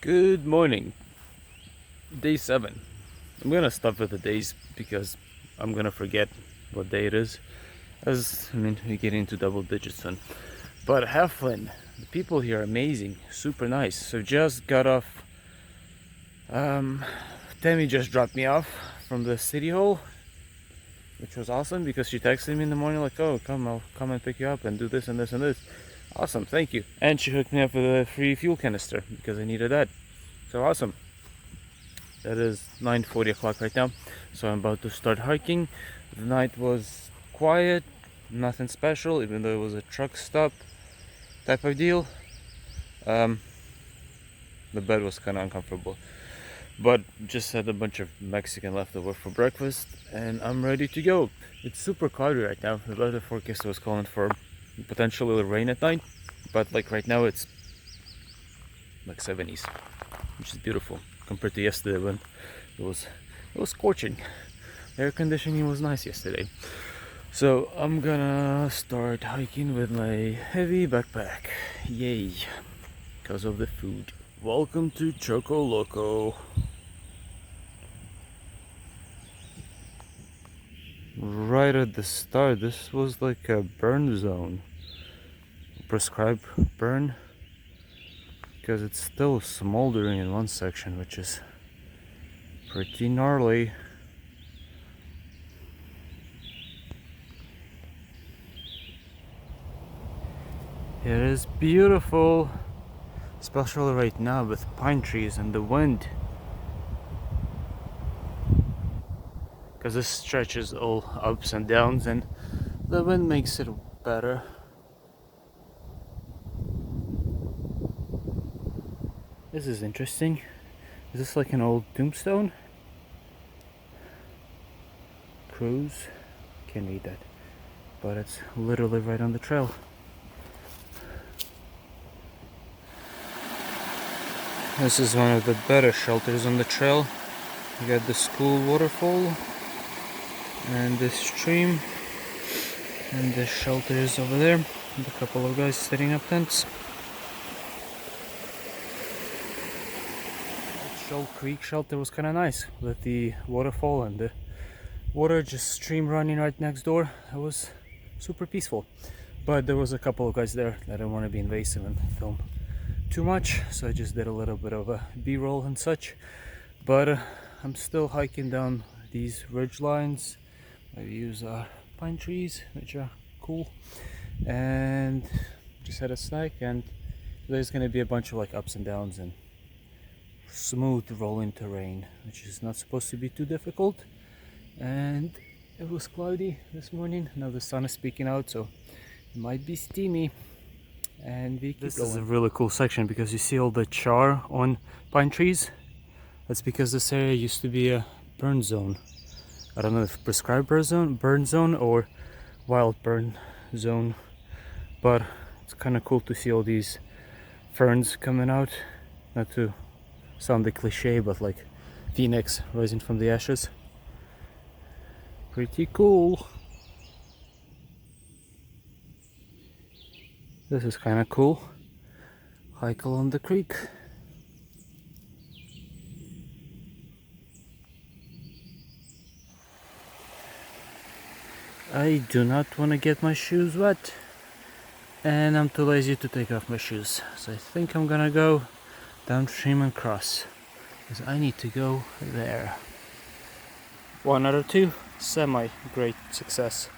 Good morning. Day 7. I'm gonna stop with the days because I'm gonna forget what day it is. We get into double digits soon. But have fun. The people here are amazing, super nice. So just got off. Tammy just dropped me off from the city hall, which was awesome because she texted me in the morning like, "Oh, I'll come and pick you up and do this and this and this." Awesome, thank you. And she hooked me up with a free fuel canister because I needed that. So awesome. It is 9:40 o'clock right now, so I'm about to start hiking. The night was quiet, nothing special, even though it was a truck stop type of deal. The bed was kind of uncomfortable, but just had a bunch of Mexican leftover for breakfast, and I'm ready to go. It's super cloudy right now. The weather forecast was calling for potentially rain at night, but like right now it's like 70s, which is beautiful compared to yesterday when it was scorching. Air conditioning was nice yesterday. So I'm gonna start hiking with my heavy backpack. Yay! Because of the food. Welcome to Choccolocco. Right at the start, this was like a burn zone. Prescribed burn. Because it's still smoldering in one section, which is pretty gnarly. It is beautiful, especially right now with pine trees and the wind. Because this stretch is all ups and downs and the wind makes it better. This is interesting. Is this like an old tombstone? Cruise? Can't read that. But it's literally right on the trail. This is one of the better shelters on the trail. You got the school waterfall and this stream, and the shelter is over there with a couple of guys setting up tents. Shoal Creek shelter was kind of nice with the waterfall and the water just stream running right next door. It was super peaceful, but there was a couple of guys there that didn't want to be invasive and film too much, so I just did a little bit of a b-roll and such. But I'm still hiking down these ridge lines. My views are pine trees, which are cool, and just had a snack, and there's gonna be a bunch of like ups and downs and smooth rolling terrain, which is not supposed to be too difficult. And it was cloudy this morning. Now the sun is peeking out, so it might be steamy. And we keep going. This is a really cool section because you see all the char on pine trees. That's because this area used to be a burn zone. I don't know if prescribed burn zone or wild burn zone, but it's kind of cool to see all these ferns coming out. Not to sound the cliche, but like phoenix rising from the ashes. Pretty cool. This is kind of cool. Hike along the creek. I do not want to get my shoes wet, and I'm too lazy to take off my shoes, so I think I'm gonna go downstream and cross, because I need to go there. 1 out of 2, semi-great success.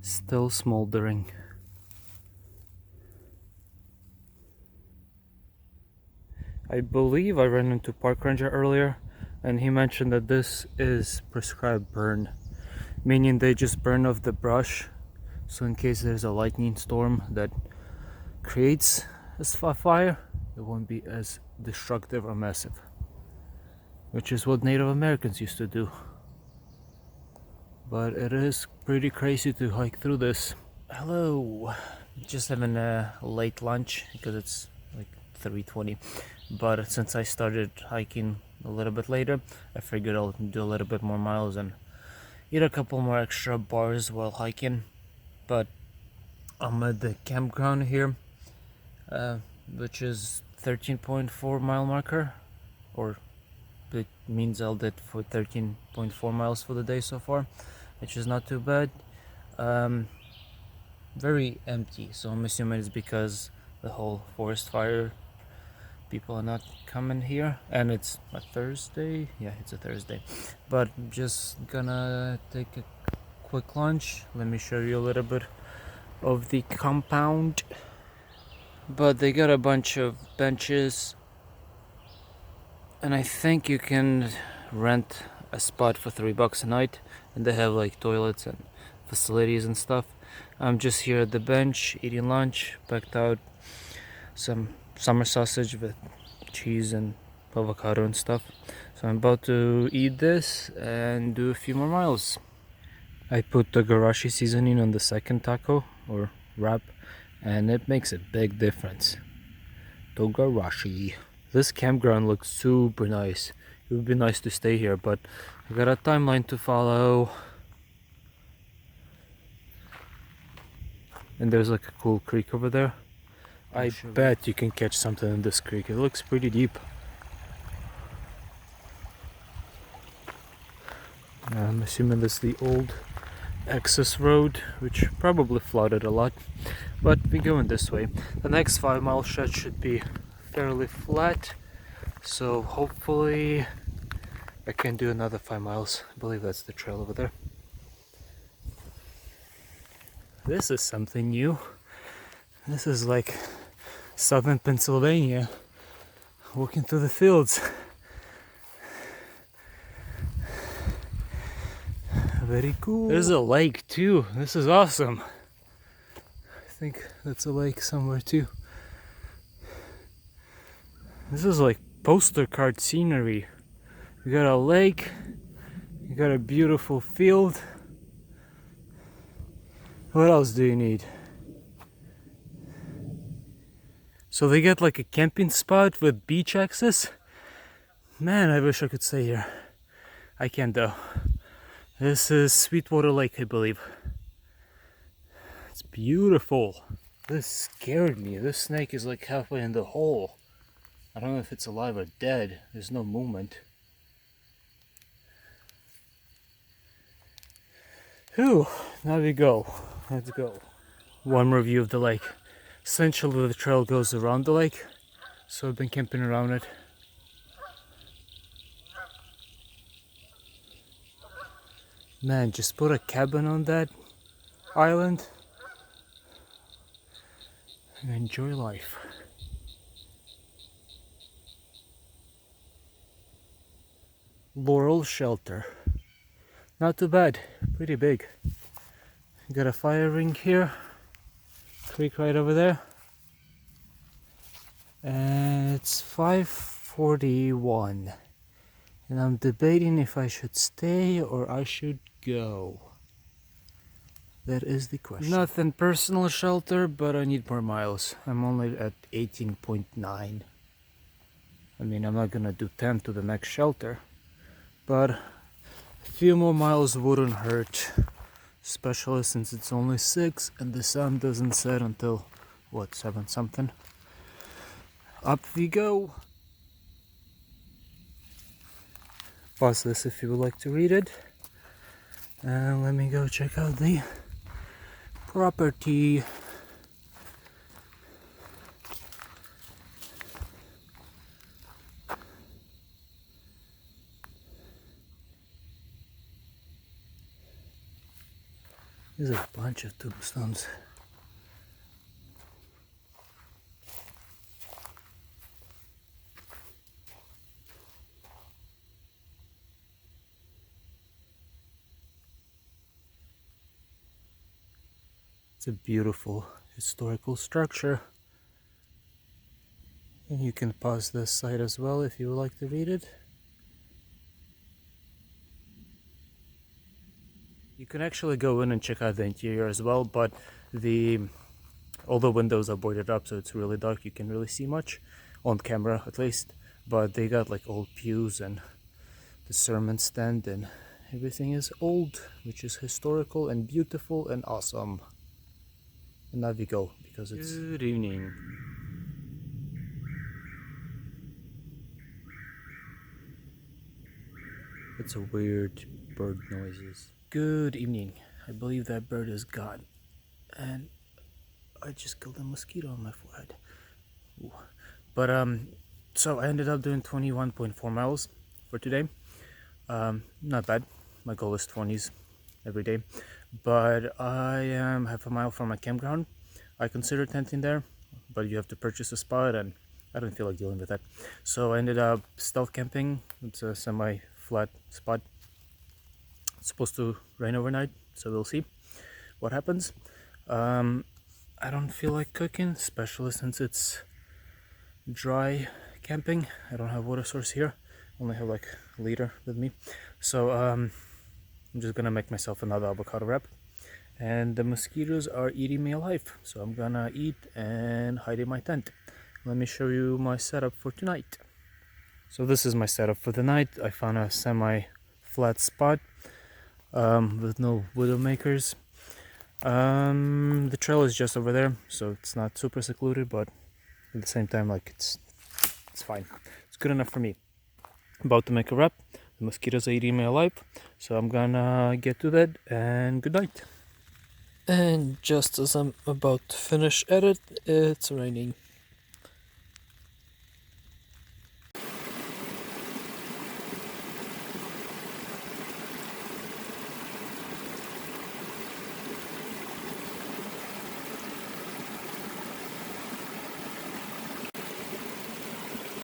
Still smoldering. I believe I ran into park ranger earlier, and he mentioned that this is prescribed burn, meaning they just burn off the brush, so in case there's a lightning storm that creates a fire, it won't be as destructive or massive, which is what Native Americans used to do. But it is pretty crazy to hike through this. Hello, just having a late lunch because it's like 3:20, but since I started hiking a little bit later, I figured I'll do a little bit more miles and eat a couple more extra bars while hiking. But I'm at the campground here, which is 13.4 mile marker, or it means I'll did for 13.4 miles for the day so far, which is not too bad. Very empty, so I'm assuming it's because the whole forest fire, people are not coming here, and it's a Thursday. Yeah, it's a Thursday. But I'm just gonna take a quick lunch. Let me show you a little bit of the compound. But they got a bunch of benches, and I think you can rent a spot for $3 a night, and they have like toilets and facilities and stuff. I'm just here at the bench eating lunch, packed out some summer sausage with cheese and avocado and stuff. So I'm about to eat this and do a few more miles. I put the garashi seasoning on the second taco or wrap, and it makes a big difference. Togarashi. This campground looks super nice. It would be nice to stay here, but I got a timeline to follow. And there's like a cool creek over there. I bet you can catch something in this creek. It looks pretty deep. I'm assuming that's the old access road, which probably flooded a lot. But we're going this way. The next 5-mile stretch should be fairly flat. So hopefully I can do another 5 miles. I believe that's the trail over there. This is something new. This is like southern Pennsylvania, walking through the fields. Very cool. There's a lake too. This is awesome. I think that's a lake somewhere too. This is like poster card scenery. You got a lake, you got a beautiful field. What else do you need? So they got like a camping spot with beach access. Man, I wish I could stay here. I can't though. This is Sweetwater Lake, I believe. It's beautiful. This scared me. This snake is like halfway in the hole. I don't know if it's alive or dead. There's no movement. Whew, now we go. Let's go. One more view of the lake. Essentially the trail goes around the lake, so I've been camping around it. Man, just put a cabin on that island and enjoy life. Laurel shelter. Not too bad, pretty big. Got a fire ring here, creek right over there. And it's 5:41. And I'm debating if I should stay or I should go. That is the question. Nothing personal shelter, but I need more miles. I'm only at 18.9. I mean, I'm not gonna do 10 to the next shelter, but a few more miles wouldn't hurt. Especially since it's only 6 and the sun doesn't set until, what, 7 something? Up we go! Pause this if you would like to read it. And let me go check out the property. There's a bunch of tombstones. It's a beautiful historical structure. And you can pause this site as well if you would like to read it. You can actually go in and check out the interior as well, but all the windows are boarded up, so it's really dark. You can't really see much on camera, at least. But they got like old pews and the sermon stand, and everything is old, which is historical and beautiful and awesome. And now we go because it's good evening. It's a weird bird noises. Good evening. I believe that bird is gone. And I just killed a mosquito on my forehead. Ooh. But so I ended up doing 21.4 miles for today. Not bad. My goal is 20s every day. But I am half a mile from my campground. I considered tenting there, but you have to purchase a spot and I don't feel like dealing with that. So I ended up stealth camping. It's a semi-flat spot. It's supposed to rain overnight, so we'll see what happens. I don't feel like cooking, especially since it's dry camping. I don't have water source here. I only have like a liter with me. So I'm just gonna make myself another avocado wrap. And the mosquitoes are eating me alive. So I'm gonna eat and hide in my tent. Let me show you my setup for tonight. So this is my setup for the night. I found a semi-flat spot with no widowmakers. The trail is just over there, so it's not super secluded, but at the same time, like it's fine. It's good enough for me. About to make a wrap. The mosquitoes are eating me alive, so I'm gonna get to that. And good night. And just as I'm about to finish edit, it's raining.